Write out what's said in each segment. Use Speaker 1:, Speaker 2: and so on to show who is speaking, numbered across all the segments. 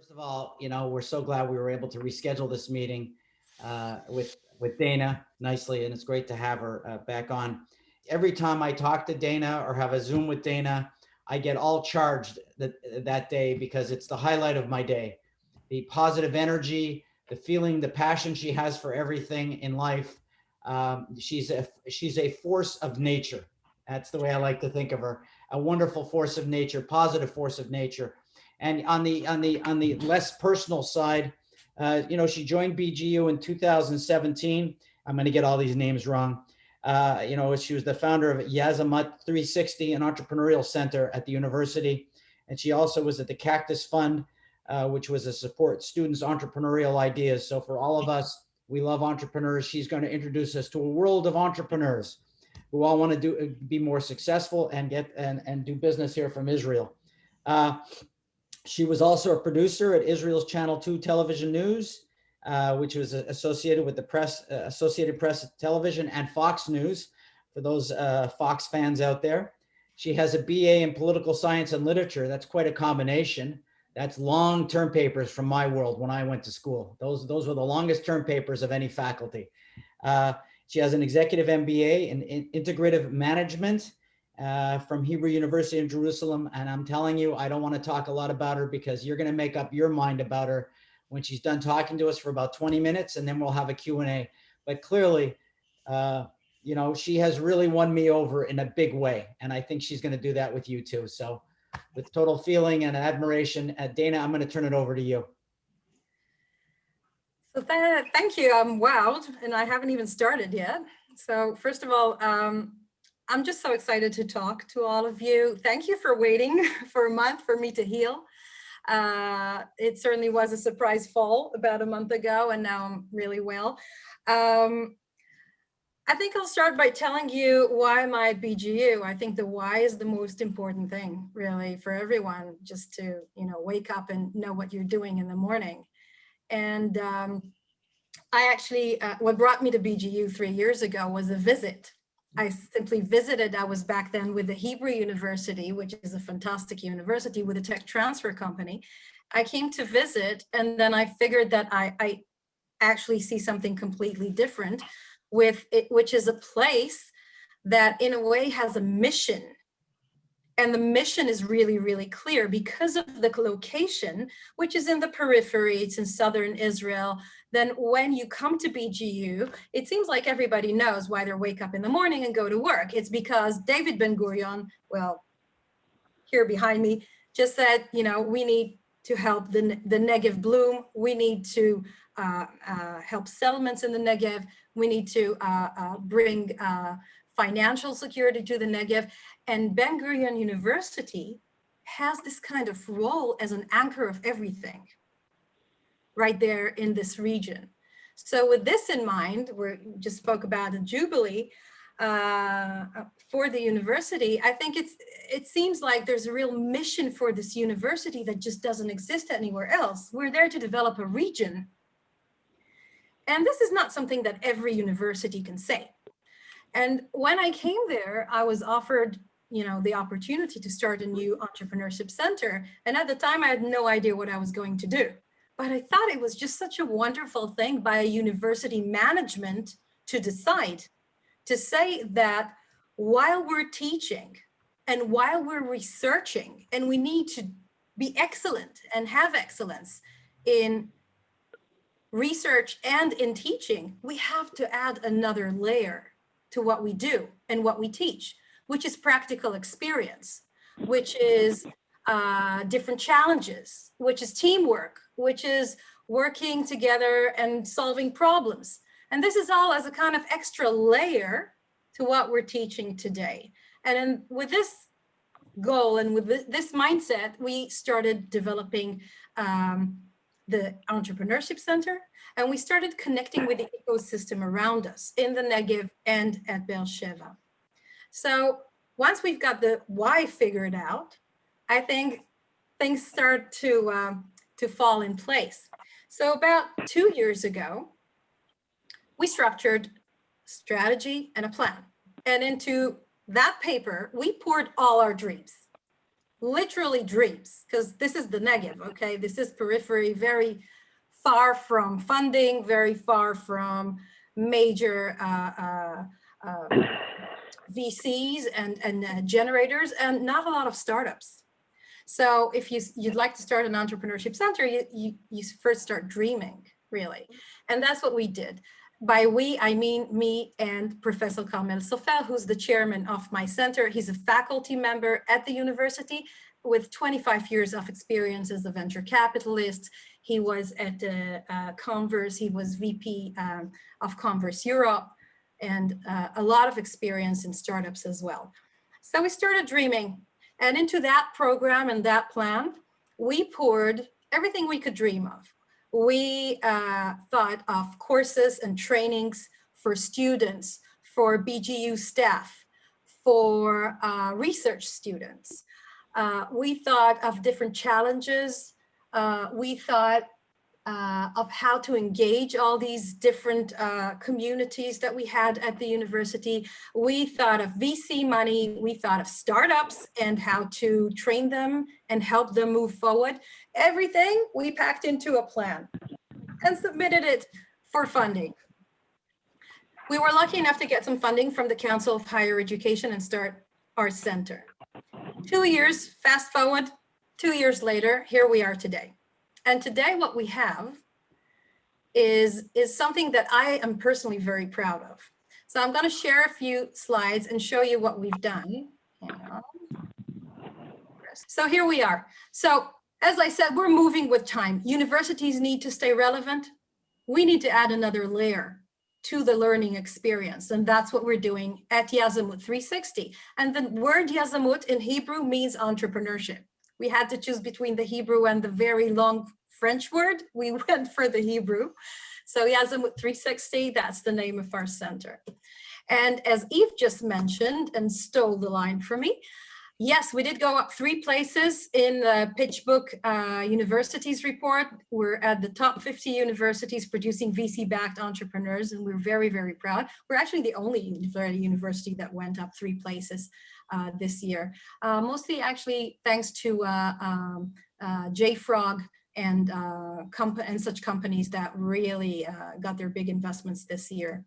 Speaker 1: First of all, we're so glad we were able to reschedule this meeting with Dana nicely, and it's great to have her back on. Every time I talk to Dana or have a Zoom with Dana, I get all charged that day because it's the highlight of my day. The positive energy, the feeling, the passion she has for everything in life. She's a force of nature. That's the way I like to think of her. A wonderful force of nature, positive force of nature. And on the less personal side, she joined BGU in 2017. I'm going to get all these names wrong. She was the founder of Yazamut 360, an entrepreneurial center at the university. And she also was at the CACTUS Fund, which was to support students' entrepreneurial ideas. So for all of us, we love entrepreneurs. She's going to introduce us to a world of entrepreneurs who all want to be more successful and do business here from Israel. She was also a producer at Israel's Channel 2 television news, which was associated with the Associated Press Television and Fox News, for those Fox fans out there. She has a BA in political science and literature. That's quite a combination. That's long term papers from my world when I went to school. Those were the longest term papers of any faculty. She has an executive MBA in integrative management from Hebrew University in Jerusalem. And I'm telling you, I don't want to talk a lot about her because you're going to make up your mind about her when she's done talking to us for about 20 minutes, and then we'll have a Q&A. But clearly, she has really won me over in a big way. And I think she's going to do that with you too. So with total feeling and admiration, Dana, I'm going to turn it over to you.
Speaker 2: So thank you. I'm wowed, and I haven't even started yet. So first of all, I'm just so excited to talk to all of you. Thank you for waiting for a month for me to heal. It certainly was a surprise fall about a month ago, and now I'm really well. I think I'll start by telling you why am I at BGU. I think the why is the most important thing, really, for everyone, just to wake up and know what you're doing in the morning. And I actually, what brought me to BGU 3 years ago was a visit. I simply visited. I was back then with the Hebrew University, which is a fantastic university with a tech transfer company. I came to visit, and then I figured that I actually see something completely different with it, which is a place that in a way has a mission. And the mission is really, really clear because of the location, which is in the periphery, it's in southern Israel. Then when you come to BGU, it seems like everybody knows why they wake up in the morning and go to work. It's because David Ben-Gurion, well, here behind me, just said, we need to help the Negev bloom. We need to help settlements in the Negev. We need to bring financial security to the Negev. And Ben-Gurion University has this kind of role as an anchor of everything right there in this region. So with this in mind, we just spoke about the Jubilee for the university. I think it seems like there's a real mission for this university that just doesn't exist anywhere else. We're there to develop a region. And this is not something that every university can say. And when I came there, I was offered, the opportunity to start a new entrepreneurship center. And at the time, I had no idea what I was going to do. But I thought it was just such a wonderful thing by a university management to decide, to say that while we're teaching and while we're researching, and we need to be excellent and have excellence in research and in teaching, we have to add another layer to what we do and what we teach, which is practical experience, which is different challenges, which is teamwork, which is working together and solving problems. And this is all as a kind of extra layer to what we're teaching today. And with this goal and with this mindset, we started developing the Entrepreneurship Center, and we started connecting with the ecosystem around us in the Negev and at Beersheba. So once we've got the why figured out, I think things start to fall in place. So about 2 years ago, we structured strategy and a plan. And into that paper, we poured all our dreams. literally dreams, because this is the Negev, okay? This is periphery, very far from funding, very far from major VCs and generators, and not a lot of startups. So if you'd like to start an entrepreneurship center, you first start dreaming, really. And that's what we did. By we, I mean me and Professor Carmel Sofel, who's the chairman of my center. He's a faculty member at the university with 25 years of experience as a venture capitalist. He was at Converse, he was VP of Converse Europe, and a lot of experience in startups as well. So we started dreaming. And into that program and that plan, we poured everything we could dream of. We thought of courses and trainings for students, for BGU staff, for research students. We thought of different challenges. We thought of how to engage all these different communities that we had at the university. We thought of VC money, we thought of startups and how to train them and help them move forward. Everything we packed into a plan and submitted it for funding. We were lucky enough to get some funding from the Council of Higher Education and start our center. 2 years, fast forward, 2 years later, here we are today. And today what we have is something that I am personally very proud of. So I'm going to share a few slides and show you what we've done. So here we are. So as I said, we're moving with time. Universities need to stay relevant. We need to add another layer to the learning experience. And that's what we're doing at Yazamut 360. And the word Yazamut in Hebrew means entrepreneurship. We had to choose between the Hebrew and the very long French word. We went for the Hebrew. So Yazamut 360, that's the name of our center. And as Eve just mentioned and stole the line from me, yes, we did go up 3 places in the PitchBook Universities report. We're at the top 50 universities producing VC-backed entrepreneurs, and we're very, very proud. We're actually the only university that went up 3 places this year. Mostly actually thanks to JFrog and such companies that really got their big investments this year.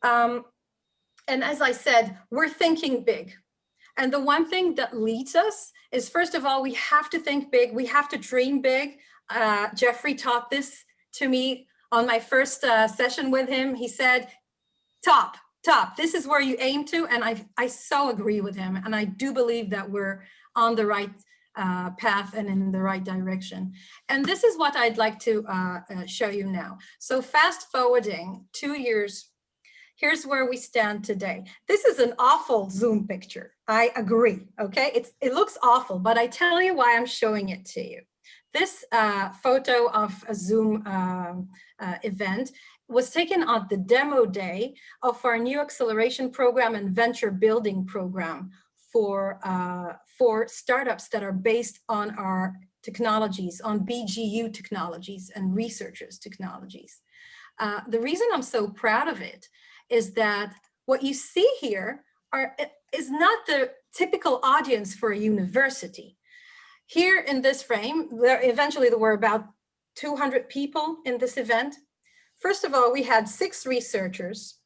Speaker 2: And as I said, we're thinking big. And the one thing that leads us is, first of all, we have to think big. We have to dream big. Jeffrey taught this to me on my first session with him. He said, top. This is where you aim to. And I so agree with him. And I do believe that we're on the right path and in the right direction. And this is what I'd like to show you now. So fast forwarding 2 years, here's where we stand today. This is an awful Zoom picture. I agree, okay? It looks awful, but I tell you why I'm showing it to you. This photo of a Zoom event was taken on the demo day of our new acceleration program and venture building program for startups that are based on our technologies, on BGU technologies and researchers' technologies. The reason I'm so proud of it is that what you see here is not the typical audience for a university. Here in this frame, eventually there were about 200 people in this event. First of all, we had 6 researchers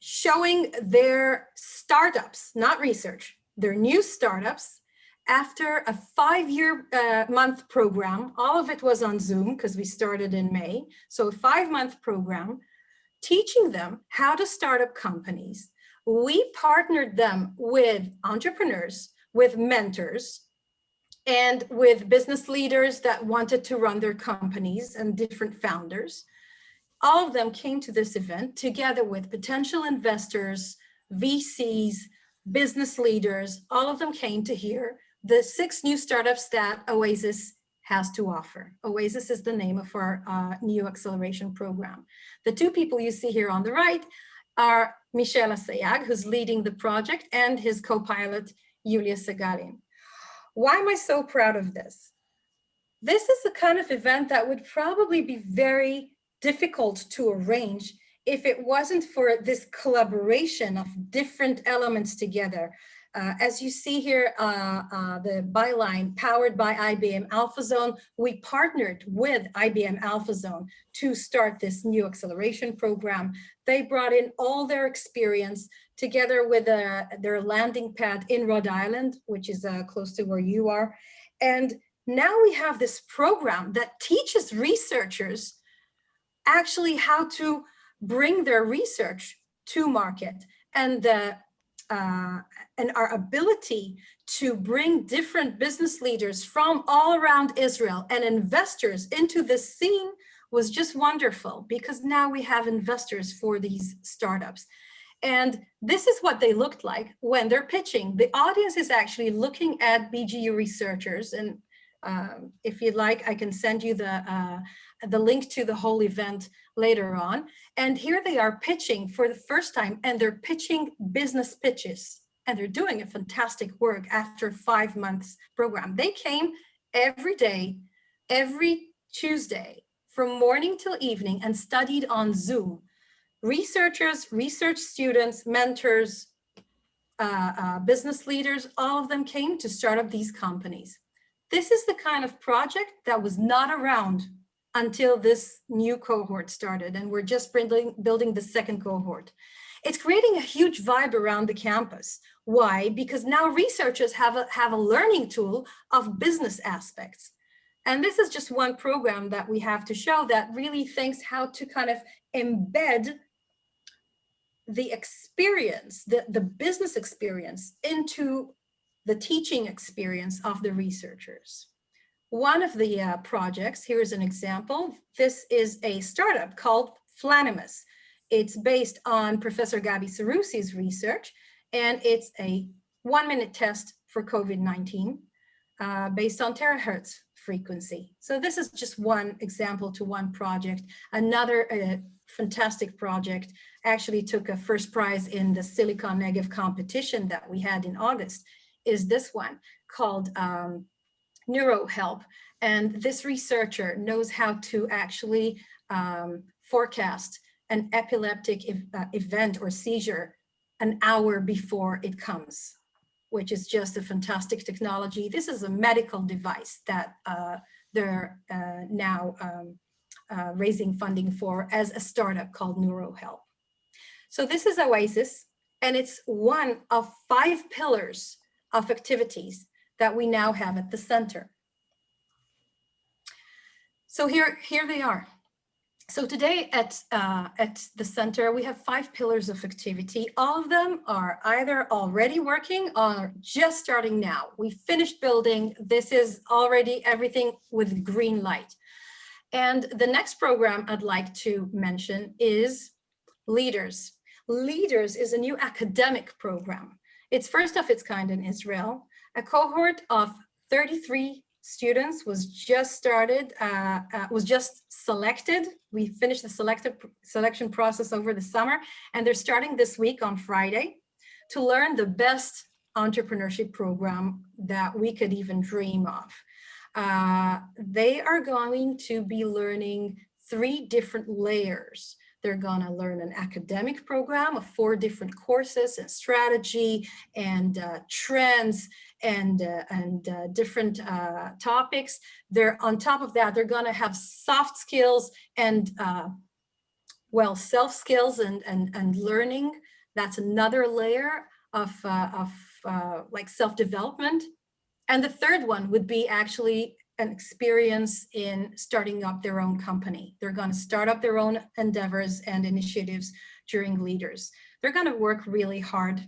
Speaker 2: showing their startups, not research, their new startups after a 5-month program. All of it was on Zoom because we started in May. So a 5-month program teaching them how to start up companies. We partnered them with entrepreneurs, with mentors, and with business leaders that wanted to run their companies and different founders. All of them came to this event together with potential investors, VCs, business leaders. All of them came to hear the 6 new startups that Oasis has to offer. Oasis is the name of our new acceleration program. The 2 people you see here on the right are Michel Assayag, who's leading the project, and his co-pilot, Yulia Segalin. Why am I so proud of this? This is the kind of event that would probably be very difficult to arrange if it wasn't for this collaboration of different elements together. As you see here, the byline, powered by IBM AlphaZone, we partnered with IBM AlphaZone to start this new acceleration program. They brought in all their experience together with their landing pad in Rhode Island, which is close to where you are. And now we have this program that teaches researchers actually how to bring their research to market, and our ability to bring different business leaders from all around Israel and investors into this scene was just wonderful, because now we have investors for these startups. And this is what they looked like when they're pitching. The audience is actually looking at BGU researchers, and if you'd like, I can send you the link to the whole event later on. And here they are pitching for the first time, and they're pitching business pitches, and they're doing a fantastic work after a 5 months program. They came every day, every Tuesday, from morning till evening, and studied on Zoom. Researchers, research students, mentors, business leaders, all of them came to start up these companies. This is the kind of project that was not around until this new cohort started, and we're just building the second cohort. It's creating a huge vibe around the campus. Why? Because now researchers have a learning tool of business aspects. And this is just one program that we have to show that really thinks how to kind of embed the experience, the business experience, into the teaching experience of the researchers. One of the projects, here's an example. This is a startup called Flanimus. It's based on Professor Gabi Sarusi's research, and it's a 1-minute test for COVID-19 based on terahertz frequency. So this is just one example to one project. Another fantastic project actually took a first prize in the Silicon Negev competition that we had in August, is this one called NeuroHelp. And this researcher knows how to actually forecast an epileptic event or seizure an hour before it comes, which is just a fantastic technology. This is a medical device that they're now raising funding for as a startup called NeuroHelp. So this is Oasis, and it's one of 5 pillars of activities that we now have at the center. So here they are. So today at the center, we have 5 pillars of activity. All of them are either already working or just starting now. We finished building. This is already everything with green light. And the next program I'd like to mention is Leaders. Leaders is a new academic program. It's first of its kind in Israel. A cohort of 33 students was just started, was just selected. We finished the selection process over the summer, and they're starting this week on Friday to learn the best entrepreneurship program that we could even dream of. They are going to be learning 3 different layers. They're going to learn an academic program of 4 different courses and strategy and trends and different topics. They're on top of that, they're going to have soft skills and well, self skills and learning. That's another layer of like self-development. And the third one would be actually an experience in starting up their own company. They're going to start up their own endeavors and initiatives during Leaders. They're going to work really hard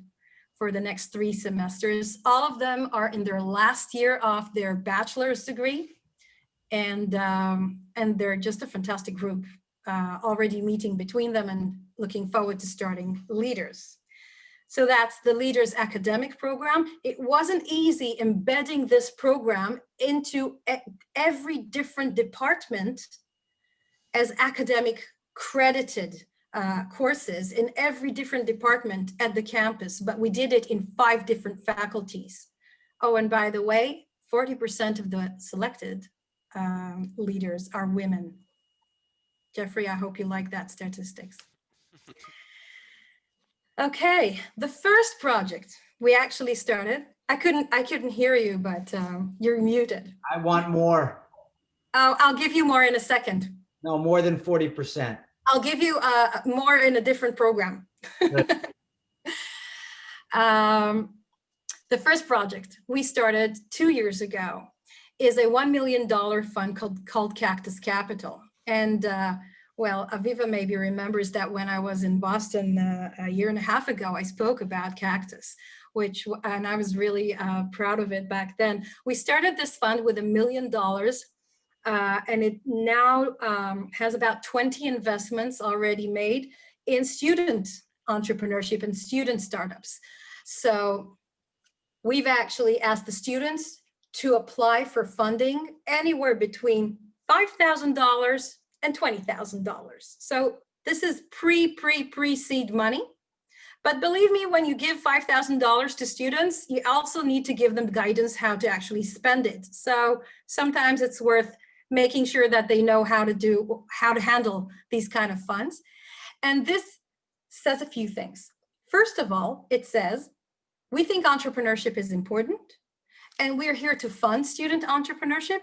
Speaker 2: for the next 3 semesters. All of them are in their last year of their bachelor's degree, and they're just a fantastic group, already meeting between them and looking forward to starting Leaders. So that's the Leaders academic program. It wasn't easy embedding this program into every different department as academic credited courses in every different department at the campus, but we did it in 5 different faculties. Oh, and by the way, 40% of the selected leaders are women. Jeffrey, I hope you like that statistics. Okay, the first project We actually started. I couldn't hear you, but you're muted.
Speaker 1: I want more.
Speaker 2: I'll give you more in a second.
Speaker 1: No, more than 40%.
Speaker 2: I'll give you more in a different program. The first project we started 2 years ago is a $1 million fund called CACTUS Capital. And well, Aviva maybe remembers that when I was in Boston a year and a half ago, I spoke about CACTUS, and I was really proud of it back then. We started this fund with $1 million, and it now has about 20 investments already made in student entrepreneurship and student startups. So we've actually asked the students to apply for funding anywhere between $5,000 and $20,000. So this is pre-seed money. But believe me, when you give $5,000 to students, you also need to give them guidance how to actually spend it. So sometimes it's worth making sure that they know how to handle these kind of funds. And this says a few things. First of all, it says, we think entrepreneurship is important, and we're here to fund student entrepreneurship.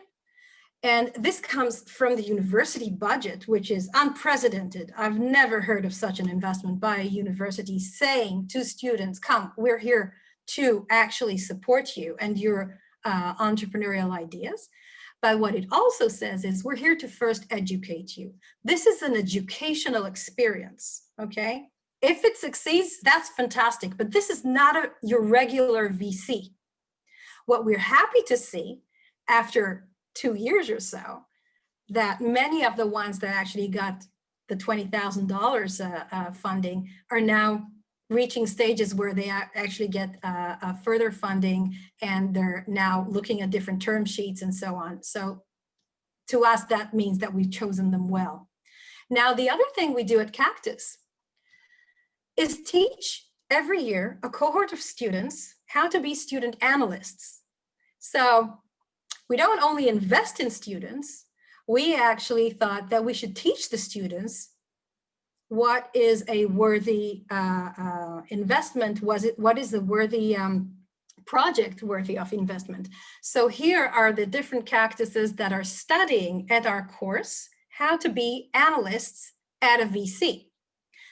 Speaker 2: And this comes from the university budget, which is unprecedented. I've never heard of such an investment by a university saying to students, come, we're here to actually support you and your entrepreneurial ideas. But what it also says is we're here to first educate you. This is an educational experience, okay? If it succeeds, that's fantastic, but this is not your regular VC. What we're happy to see after 2 years or so, that many of the ones that actually got the $20,000 funding are now reaching stages where they actually get further funding, and they're now looking at different term sheets and so on. So to us, that means that we've chosen them well. Now, the other thing we do at CACTUS is teach every year a cohort of students how to be student analysts. So we don't only invest in students, we actually thought that we should teach the students what is a worthy investment, what is a worthy project worthy of investment. So here are the different cactuses that are studying at our course how to be analysts at a VC.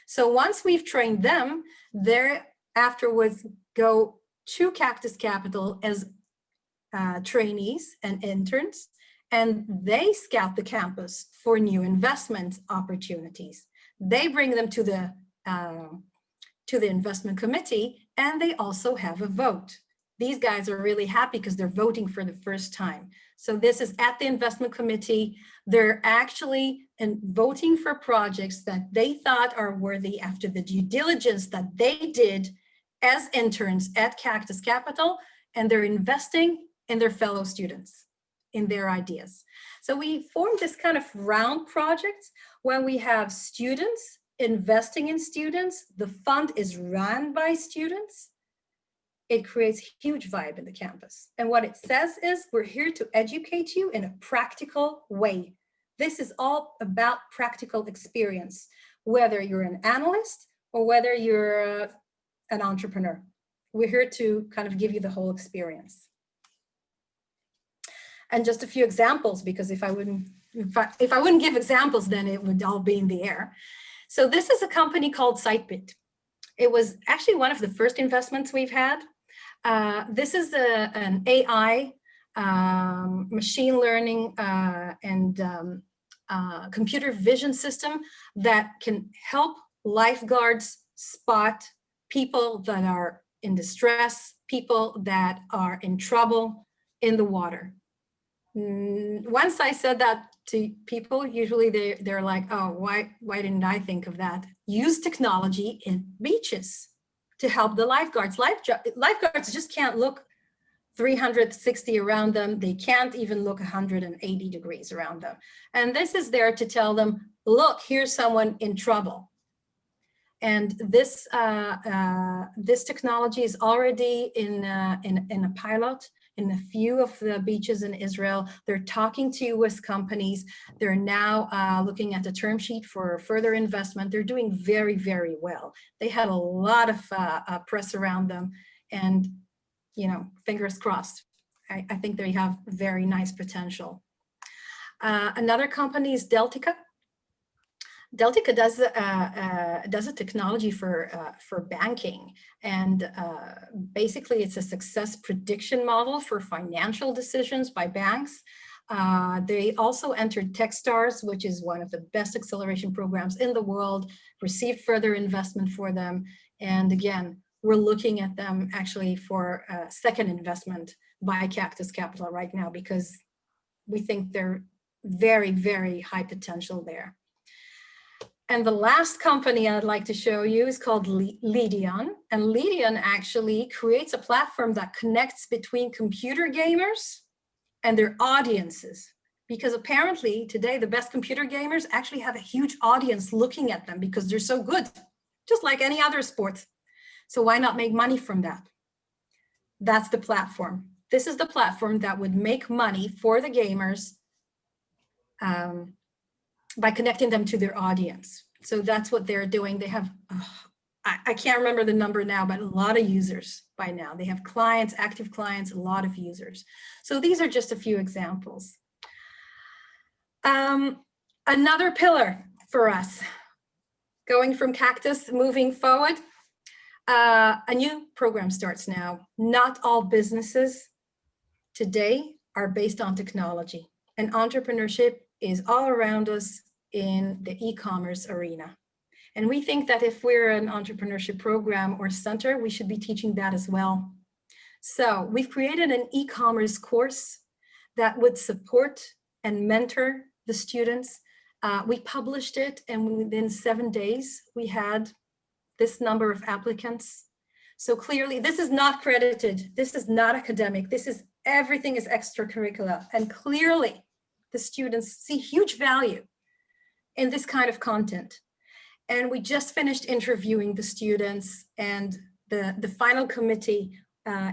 Speaker 2: So once we've trained them, they afterwards go to CACTUS Capital as trainees and interns, and they scout the campus for new investment opportunities. They bring them to the investment committee, and they also have a vote. These guys are really happy because they're voting for the first time. So this is at the investment committee. They're actually voting for projects that they thought are worthy after the due diligence that they did as interns at CACTUS Capital, and they're investing in their fellow students, in their ideas. So we formed this kind of round project when we have students investing in students, the fund is run by students. It creates huge vibe in the campus. And what it says is, we're here to educate you in a practical way. This is all about practical experience, whether you're an analyst or whether you're an entrepreneur. We're here to kind of give you the whole experience. And just a few examples, because if I wouldn't give examples, then it would all be in the air. So this is a company called SiteBit. It was actually one of the first investments we've had. This is an AI, machine learning, and computer vision system that can help lifeguards spot people that are in distress, people that are in trouble in the water. Once I said that to people, usually they're like, oh, why didn't I think of that? Use technology in beaches to help the lifeguards. Lifeguards just can't look 360 around them. They can't even look 180 degrees around them. And this is there to tell them, look, here's someone in trouble. And this this technology is already in a pilot in a few of the beaches in Israel. They're talking to US companies. They're now looking at the term sheet for further investment. They're doing very, very well. They had a lot of press around them And, fingers crossed. I think they have very nice potential. Another company is Deltica. Deltica does a technology for banking, and basically it's a success prediction model for financial decisions by banks. They also entered Techstars, which is one of the best acceleration programs in the world, received further investment for them. And again, we're looking at them actually for a second investment by CACTUS Capital right now, because we think they're very, very high potential there. And the last company I'd like to show you is called Leadion. And Leadion actually creates a platform that connects between computer gamers and their audiences. Because apparently today, the best computer gamers actually have a huge audience looking at them because they're so good, just like any other sport. So why not make money from that? That's the platform. This is the platform that would make money for the gamers by connecting them to their audience. So that's what they're doing. They have, I can't remember the number now, but a lot of users by now. They have clients, active clients, a lot of users. So these are just a few examples. Another pillar for us, going from CACTUS, moving forward, a new program starts now. Not all businesses today are based on technology, and entrepreneurship is all around us in the e-commerce arena. And we think that if we're an entrepreneurship program or center, we should be teaching that as well. So we've created an e-commerce course that would support and mentor the students. We published it, and within 7 days, we had this number of applicants. So clearly, this is not credited. This is not academic. This is everything is extracurricular. And clearly, the students see huge value in this kind of content. And we just finished interviewing the students, and the final committee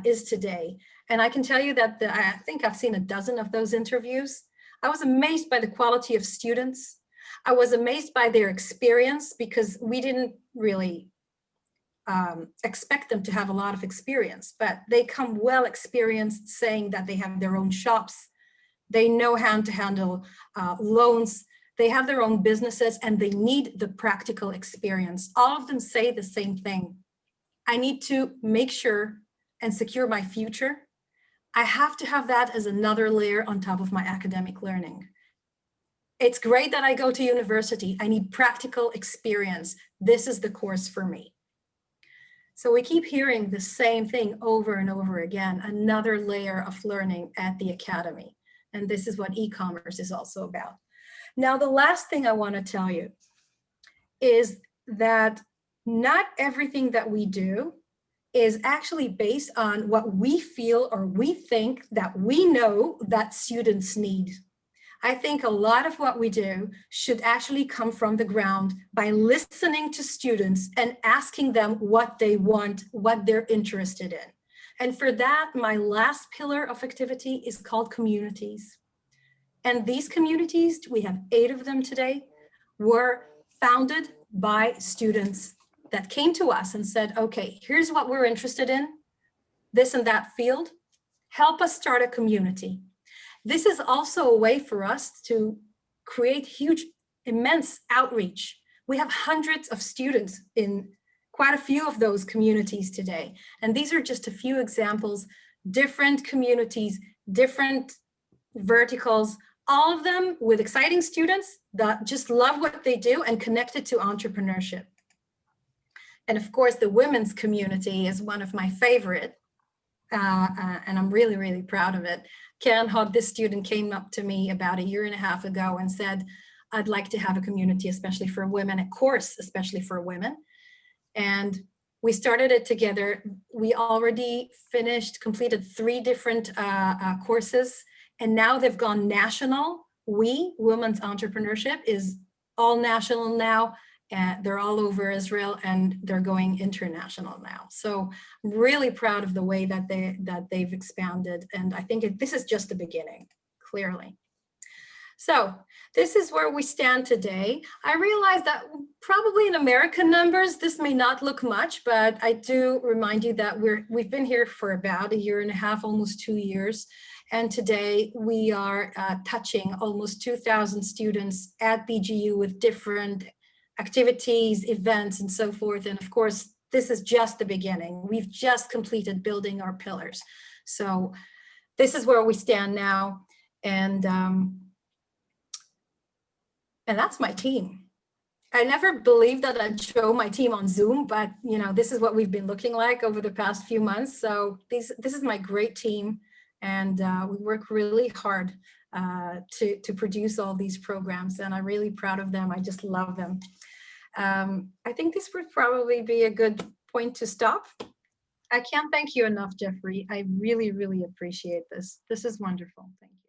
Speaker 2: is today. And I can tell you that I think I've seen a dozen of those interviews. I was amazed by the quality of students. I was amazed by their experience, because we didn't really expect them to have a lot of experience, but they come well experienced, saying that they have their own shops. They know how to handle loans. They have their own businesses, and they need the practical experience. All of them say the same thing. I need to make sure and secure my future. I have to have that as another layer on top of my academic learning. It's great that I go to university. I need practical experience. This is the course for me. So we keep hearing the same thing over and over again, another layer of learning at the academy. And this is what e-commerce is also about. Now, the last thing I want to tell you is that not everything that we do is actually based on what we feel or we think that we know that students need. I think a lot of what we do should actually come from the ground by listening to students and asking them what they want, what they're interested in. And for that, my last pillar of activity is called communities. And these communities, we have 8 of them today, were founded by students that came to us and said, okay, here's what we're interested in, this and that field, help us start a community. This is also a way for us to create huge, immense outreach. We have hundreds of students in quite a few of those communities today. And these are just a few examples, different communities, different verticals, all of them with exciting students that just love what they do and connected to entrepreneurship. And of course, the women's community is one of my favorite, and I'm really, really proud of it. Karen Hogg, this student, came up to me about 1.5 years ago and said, I'd like to have a community, especially for women, a course, especially for women. And we started it together. We already completed 3 different courses, and now they've gone national. Women's Entrepreneurship, is all national now. And they're all over Israel, and they're going international now. So I'm really proud of the way that they've expanded. And I think this is just the beginning, clearly. So this is where we stand today. I realize that probably in American numbers, this may not look much, but I do remind you that we've been here for about 1.5 years, almost 2 years. And today we are touching almost 2,000 students at BGU with different activities, events, and so forth. And of course, this is just the beginning. We've just completed building our pillars. So this is where we stand now. And that's my team. I never believed that I'd show my team on Zoom, but this is what we've been looking like over the past few months. So this is my great team, and we work really hard to produce all these programs, and I'm really proud of them. I just love them. I think this would probably be a good point to stop. I can't thank you enough, Jeffrey. I really, really appreciate this. This is wonderful. Thank you.